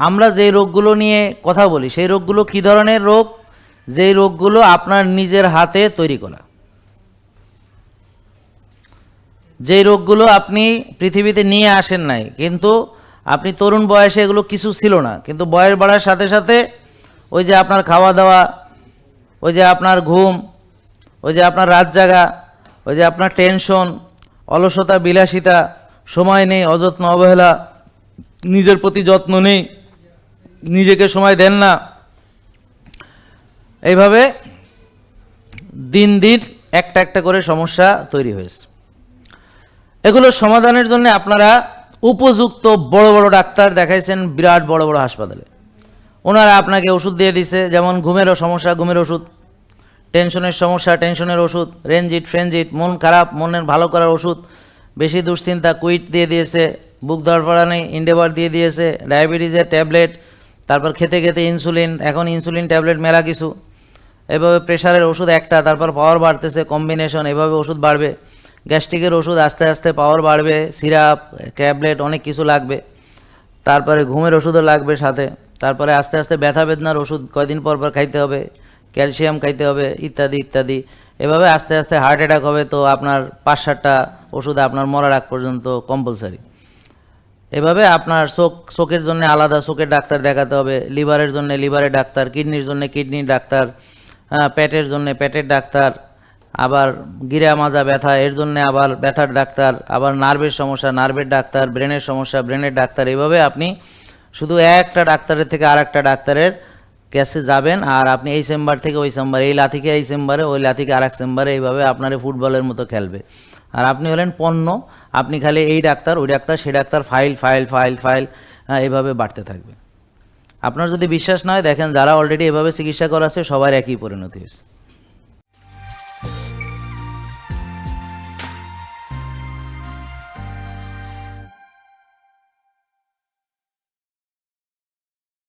আমরা যেই রোগগুলো নিয়ে কথা বলি সেই রোগগুলো কী ধরনের রোগ? যেই রোগগুলো আপনার নিজের হাতে তৈরি করা, যেই রোগগুলো আপনি পৃথিবীতে নিয়ে আসেন নাই, কিন্তু আপনি তরুণ বয়সে এগুলো কিছু ছিল না, কিন্তু বয়স বাড়ার সাথে সাথে ওই যে আপনার খাওয়া দাওয়া, ওই যে আপনার ঘুম, ওই যে আপনার রাত জাগা, ওই যে আপনার টেনশন, অলসতা, বিলাসিতা, সময় নেই, অযত্ন, অবহেলা, নিজের প্রতি যত্ন নেই, নিজেকে সময় দেন না, এইভাবে দিন দিন একটা একটা করে সমস্যা তৈরি হয়েছে। এগুলোর সমাধানের জন্য আপনারা উপযুক্ত বড় বড় ডাক্তার দেখাইছেন, বিরাট বড় বড় হাসপাতালে। ওনারা আপনাকে ওষুধ দিয়ে দিছে, যেমন ঘুমেরও সমস্যা ঘুমের ওষুধ, টেনশনের সমস্যা টেনশনের ওষুধ, রেনজিট ফ্রেনজিট, মন খারাপ মনের ভালো করার ওষুধ, বেশি দুশ্চিন্তা কুইট দিয়ে দিয়েছে, বুক ধড়ফড়ানি ইন্ডেভার দিয়ে দিয়েছে, ডায়াবেটিসের ট্যাবলেট, তারপর খেতে খেতে ইনসুলিন, এখন ইনসুলিন ট্যাবলেট মেলা কিছু, এভাবে প্রেশারের ওষুধ একটা, তারপর পাওয়ার বাড়তেছে, কম্বিনেশন, এভাবে ওষুধ বাড়বে, গ্যাস্ট্রিকের ওষুধ আস্তে আস্তে পাওয়ার বাড়বে, সিরাপ ট্যাবলেট অনেক কিছু লাগবে, তারপরে ঘুমের ওষুধও লাগবে সাথে, তারপরে আস্তে আস্তে ব্যথা বেদনার ওষুধ কয়দিন পর পর খাইতে হবে, ক্যালসিয়াম খাইতে হবে, ইত্যাদি ইত্যাদি। এভাবে আস্তে আস্তে হার্ট অ্যাটাক হবে তো আপনার 5-7টা ওষুধ আপনার মরার আগ পর্যন্ত কম্পালসারি। এভাবে আপনার চোখের জন্য আলাদা চোখের ডাক্তার দেখাতে হবে, লিভারের জন্য লিভারের ডাক্তার, কিডনির জন্য কিডনির ডাক্তার, পেটের জন্য পেটের ডাক্তার, আবার গিরা মাজা ব্যথা এর জন্য আবার ব্যথার ডাক্তার, আবার নার্ভের সমস্যা নার্ভের ডাক্তার, ব্রেনের সমস্যা ব্রেনের ডাক্তার। এইভাবে আপনি শুধু একটা ডাক্তারের থেকে আর একটা ডাক্তারের কাছে যাবেন, আর আপনি এই চেম্বার থেকে ওই চেম্বারে, এই লাথিকে এই চেম্বারে, ওই লাথিকে আর এক চেম্বারে, এইভাবে আপনার ফুটবলের মতো খেলবে। আর আপনি হলেন পণ্য, আপনি খালি এই ডাক্তার ওই ডাক্তার সেই doctor, file file file file, এইভাবে বাড়তে থাকবে। আপনার যদি বিশ্বাস না হয় দেখেন, যারা অলরেডি এভাবে চিকিৎসা করাচ্ছে সবার একই পরিণতি হয়েছে।